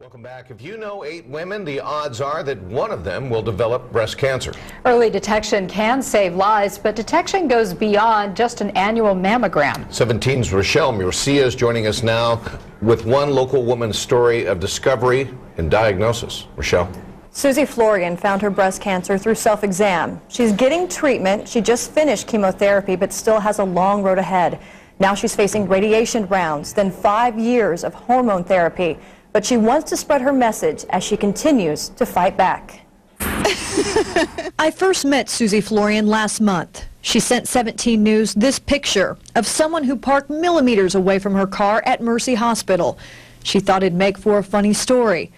Welcome back. If you know 8 women, the odds are that one of them will develop breast cancer. Early detection can save lives, but detection goes beyond just an annual mammogram. 17's Rochelle Murcia is joining us now with one local woman's story of discovery and diagnosis. Rochelle. Susie Florian found her breast cancer through self-exam. She's getting treatment. She just finished chemotherapy, but still has a long road ahead. Now she's facing radiation rounds, then 5 years of hormone therapy. But she wants to spread her message as she continues to fight back. I first met Susie Florian last month. She sent 17 News this picture of someone who parked millimeters away from her car at Mercy Hospital. She thought it'd make for a funny story.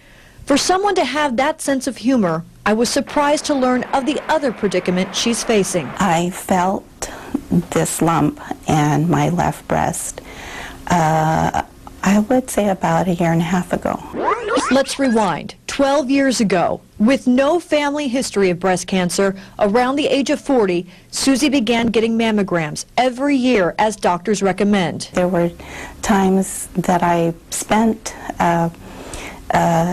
For someone to have that sense of humor, I was surprised to learn of the other predicament she's facing. I felt this lump in my left breast. I would say about 1.5 years ago. Let's rewind. 12 years ago, with no family history of breast cancer, around the age of 40, Susie began getting mammograms every year as doctors recommend. There were times that I spent the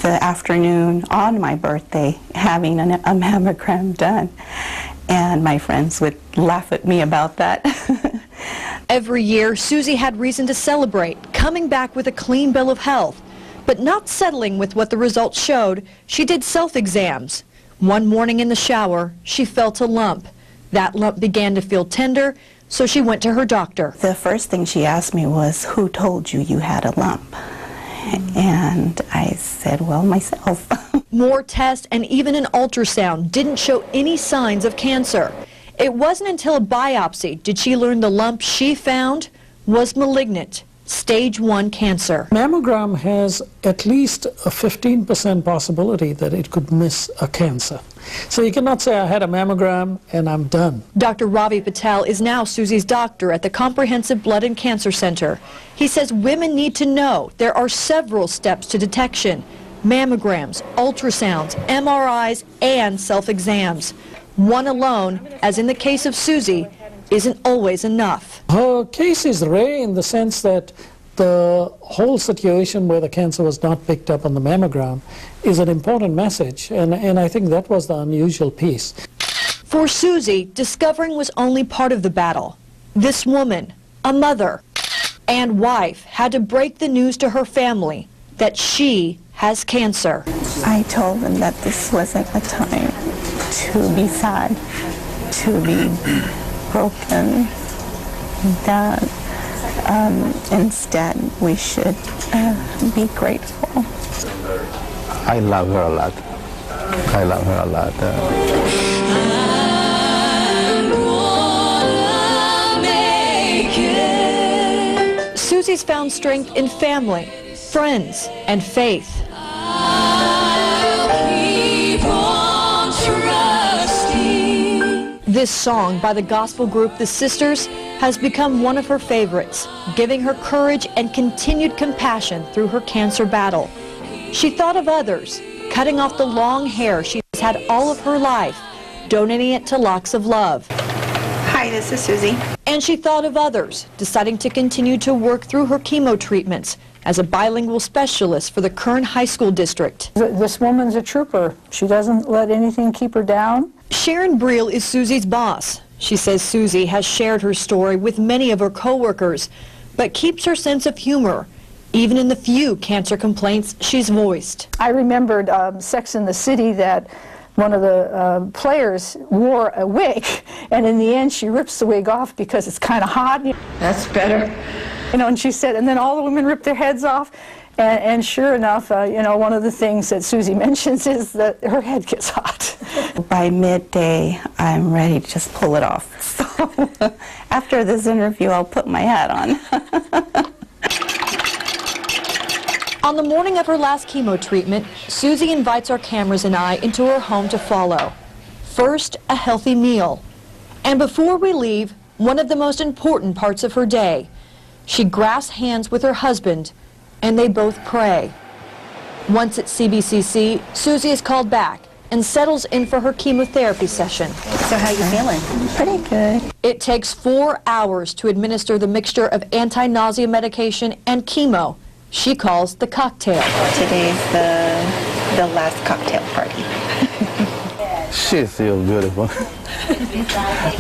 afternoon on my birthday having a mammogram done, and my friends would laugh at me about that. Every year, Susie had reason to celebrate, coming back with a clean bill of health. But not settling with what the results showed, she did self-exams. One morning in the shower, she felt a lump. That lump began to feel tender, so she went to her doctor. The first thing she asked me was, "Who told you you had a lump?" And I said, "Well, myself." More tests and even an ultrasound didn't show any signs of cancer. It wasn't until a biopsy did she learn the lump she found was malignant, stage 1 cancer. Mammogram has at least a 15% possibility that it could miss a cancer. So you cannot say I had a mammogram and I'm done. Dr. Ravi Patel is now Susie's doctor at the Comprehensive Blood and Cancer Center. He says women need to know there are several steps to detection: mammograms, ultrasounds, MRIs, and self-exams. One alone, as in the case of Susie, isn't always enough. Her case is rare in the sense that the whole situation where the cancer was not picked up on the mammogram is an important message, and I think that was the unusual piece. For Susie, discovering was only part of the battle. This woman, a mother and wife, had to break the news to her family that she has cancer. I told them that this wasn't a time to be sad, to be broken, that instead we should be grateful. I love her a lot. I love her a lot. Susie's found strength in family, friends, and faith. This song by the gospel group The Sisters has become one of her favorites, giving her courage and continued compassion through her cancer battle. She thought of others, cutting off the long hair she has had all of her life, donating it to Locks of Love. Hi, this is Susie. And she thought of others, deciding to continue to work through her chemo treatments as a bilingual specialist for the Kern High School District. This woman's a trooper. She doesn't let anything keep her down. Sharon Breel is Susie's boss. She says Susie has shared her story with many of her coworkers, but keeps her sense of humor, even in the few cancer complaints she's voiced. I remembered Sex and the City, that one of the players wore a wig, and in the end she rips the wig off because it's kind of hot. That's better. You know, and she said, and then all the women rip their heads off. And sure enough, you know, one of the things that Susie mentions is that her head gets hot. By midday, I'm ready to just pull it off. So after this interview, I'll put my hat on. On the morning of her last chemo treatment, Susie invites our cameras and I into her home to follow. First, a healthy meal. And before we leave, one of the most important parts of her day. She grasps hands with her husband, and they both pray. Once at CBCC, Susie is called back and settles in for her chemotherapy session. So how you feeling? Pretty good. It takes 4 hours to administer the mixture of anti-nausea medication and chemo she calls the cocktail. Today's the last cocktail party. She's still beautiful.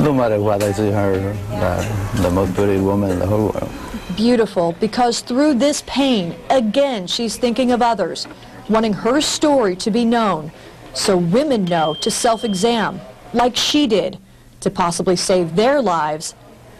No matter what, I see her the most beautiful woman in the whole world. Beautiful because through this pain, again, she's thinking of others, wanting her story to be known, so women know to self-exam, like she did, to possibly save their lives,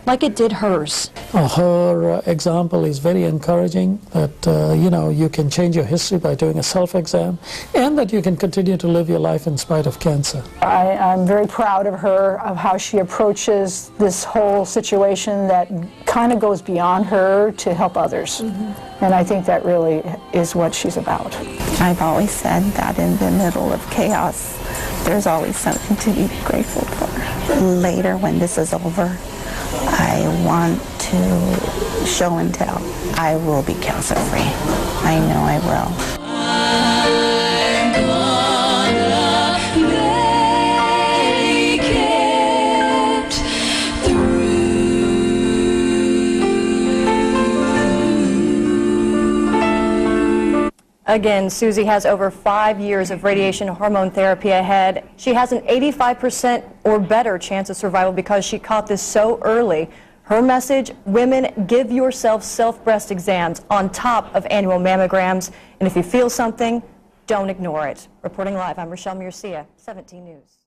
like it did hers. Her example is very encouraging that, you know, you can change your history by doing a self-exam and that you can continue to live your life in spite of cancer. I'm very proud of her, of how she approaches this whole situation that kind of goes beyond her to help others. And I think that really is what she's about. I've always said that in the middle of chaos, there's always something to be grateful for. Later, when this is over, I want to show and tell. I will be cancer-free. I know I will. Again, Susie has over 5 years of radiation hormone therapy ahead. She has an 85% or better chance of survival because she caught this so early. Her message, women, give yourself self-breast exams on top of annual mammograms. And if you feel something, don't ignore it. Reporting live, I'm Rochelle Murcia, 17 News.